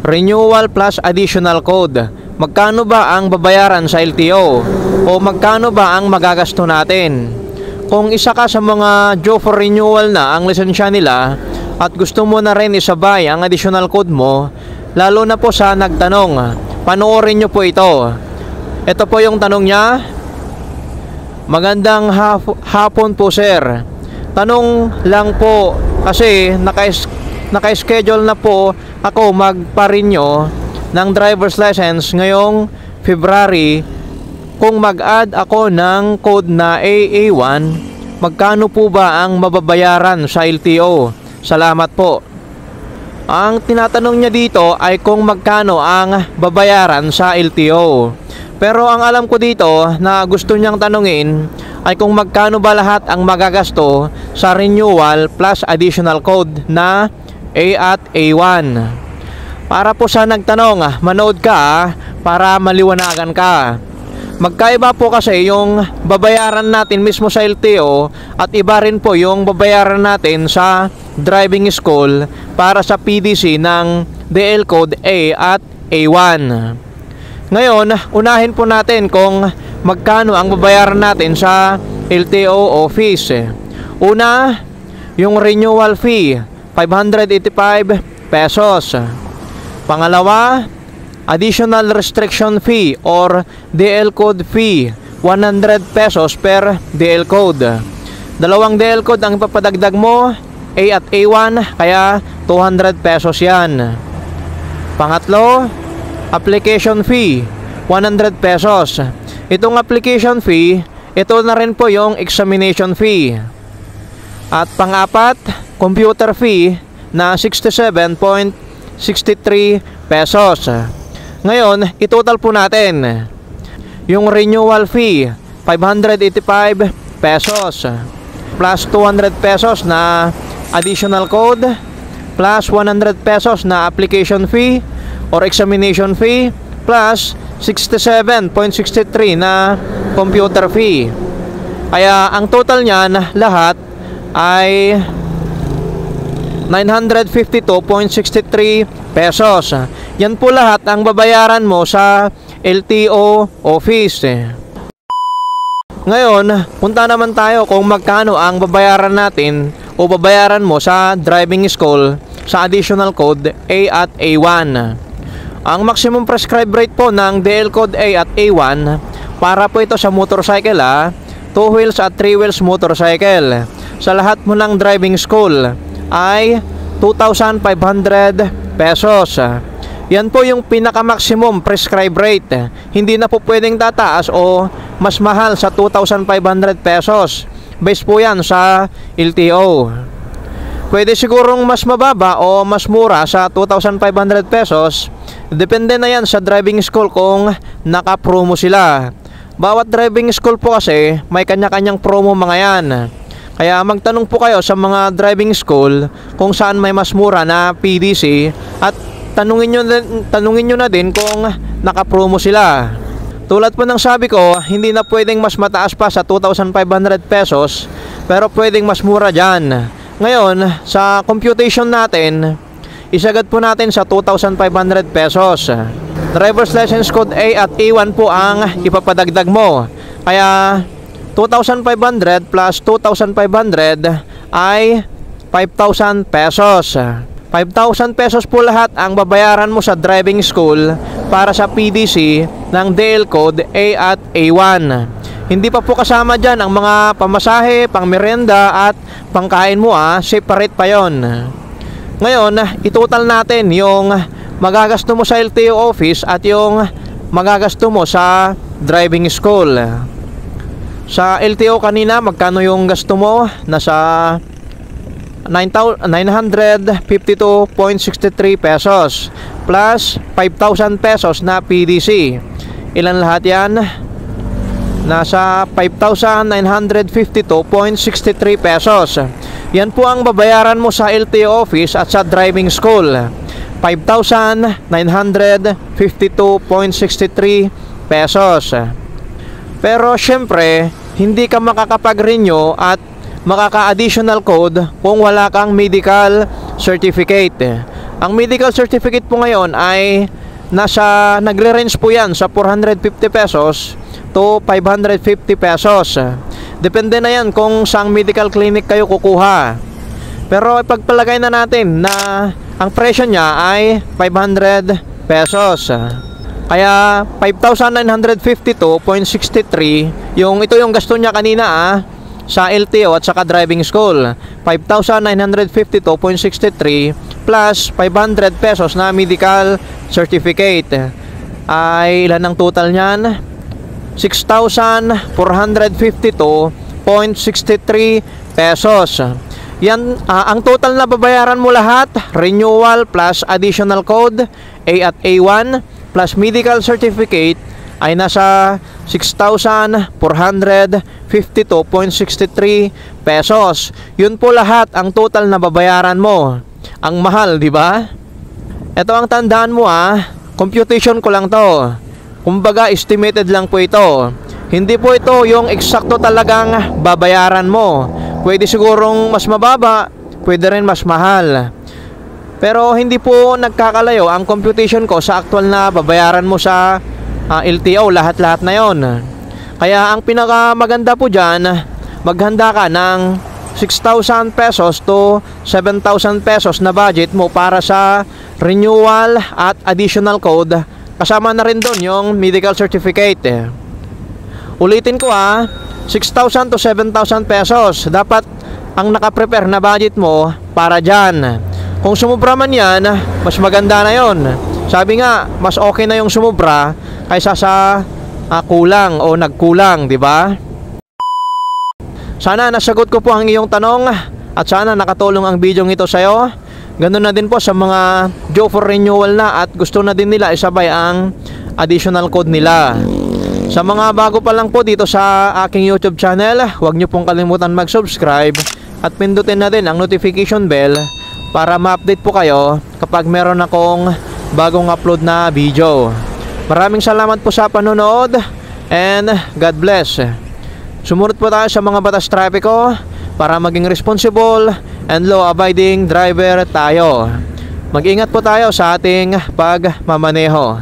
renewal plus additional code. Magkano ba ang babayaran sa LTO? O magkano ba ang magagasto natin? Kung isa ka sa mga due for renewal na ang lisensya nila at gusto mo na rin isabay ang additional code mo, lalo na po sa nagtanong, panoorin nyo po ito. Ito po yung tanong niya. Magandang hapon po sir. Tanong lang po kasi naka-schedule na po ako magpa-renew ng driver's license ngayong February. Kung mag-add ako ng code na AA1, magkano po ba ang mababayaran sa LTO? Salamat po. Ang tinatanong niya dito ay kung magkano ang babayaran sa LTO. Pero ang alam ko dito na gusto niyang tanungin ay kung magkano ba lahat ang magagasto sa renewal plus additional code na A at A1. Para po sa nagtanong, manood ka para maliwanagan ka. Magkaiba po kasi yung babayaran natin mismo sa LTO at iba rin po yung babayaran natin sa driving school para sa PDC ng DL code A at A1. Ngayon, unahin po natin kung magkano ang babayaran natin sa LTO office. Una, yung renewal fee, 585 pesos. Pangalawa, additional restriction fee or DL code fee, 100 pesos per DL code. Dalawang DL code ang ipapadagdag mo, A at A1, kaya 200 pesos yan. Pangatlo, application fee, 100 pesos. Itong application fee, ito na rin po yung examination fee. At pangapat, computer fee na 67.63 pesos. Ngayon, itotal po natin. Yung renewal fee, 585 pesos plus 200 pesos na additional code plus 100 pesos na application fee or examination fee plus 67.63 na computer fee. Kaya ang total niyan lahat ay 952.63 pesos. Yan po lahat ang babayaran mo sa LTO office. Ngayon, punta naman tayo kung magkano ang babayaran natin o babayaran mo sa driving school sa additional code A at A1. Ang maximum prescribed rate po ng DL code A at A1 para po ito sa motorcycle 2 wheels at 3 wheels motorcycle. Sa lahat mo ng driving school ay 2,500 pesos. Yan po yung pinaka-maximum prescribed rate. Hindi na po pwedeng tataas o mas mahal sa 2,500 pesos. Base po yan sa LTO. Pwede sigurong mas mababa o mas mura sa 2,500 pesos. Depende na yan sa driving school kung naka-promo sila. Bawat driving school po kasi may kanya-kanyang promo mga yan. Kaya magtanong po kayo sa mga driving school kung saan may mas mura na PDC at tanungin nyo na din kung naka-promo sila. Tulad po ng sabi ko, hindi na pwedeng mas mataas pa sa 2,500 pesos pero pwedeng mas mura dyan. Ngayon, sa computation natin, isagad po natin sa 2,500 pesos. Driver's license code A at A1 po ang ipapadagdag mo. Kaya 2,500 plus 2,500 ay 5,000 pesos. 5,000 pesos po lahat ang babayaran mo sa driving school para sa PDC ng DL code A at A1. Hindi pa po kasama dyan ang mga pamasahe, pangmerenda at pangkain mo separate pa yon. Ngayon, itotal natin yung magagasto mo sa LTO office at yung magagasto mo sa driving school. Sa LTO kanina, magkano yung gasto mo? Nasa 952.63 pesos plus 5,000 pesos na PDC. Ilan lahat yan? Nasa 5,952.63 pesos. Yan po ang babayaran mo sa LTO office at sa driving school. 5,952.63 pesos. Pero syempre, hindi ka makakapag-renew at makaka-additional code kung wala kang medical certificate. Ang medical certificate po ngayon ay nagre-range po yan sa 450 pesos to 550 pesos. Depende na yan kung saang medical clinic kayo kukuha. Pero ipagpalagay na natin na ang presyo niya ay 500 pesos. Kaya 5,952.63 ito yung gasto niya kanina sa LTO at saka driving school. 5,952.63 plus 500 pesos na medical certificate. Ay ilan ang total niyan? 6,452.63 pesos. Yan ang total na babayaran mo lahat, renewal plus additional code A at A1 plus medical certificate ay nasa 6,452.63 pesos. Yun po lahat ang total na babayaran mo. Ang mahal, di ba? Ito ang tandaan mo computation ko lang to. Kumbaga estimated lang po ito. Hindi po ito yung eksakto talagang babayaran mo. Pwede sigurong mas mababa, pwede rin mas mahal. Pero hindi po nagkakalayo ang computation ko sa actual na babayaran mo sa LTO, lahat-lahat na yon. Kaya ang pinakamaganda po dyan, maghanda ka ng 6,000 pesos to 7,000 pesos na budget mo para sa renewal at additional code. Kasama na rin doon yung medical certificate. Ulitin ko 6,000 to 7,000 pesos. Dapat ang nakaprepare na budget mo para dyan. Kung sumubra man yan, mas maganda na yon. Sabi nga, mas okay na yung sumubra kaysa sa kulang o nagkulang, di ba? Sana nasagot ko po ang iyong tanong at sana nakatulong ang video ito sa'yo. Ganun na din po sa mga due for renewal na at gusto na din nila isabay ang additional code nila. Sa mga bago pa lang po dito sa aking YouTube channel, huwag nyo pong kalimutan mag-subscribe at pindutin na din ang notification bell para ma-update po kayo kapag meron akong bagong upload na video. Maraming salamat po sa panonood and God bless. Sumunod po tayo sa mga batas trapiko para maging responsible and law-abiding driver tayo. Mag-ingat po tayo sa ating pagmamaneho.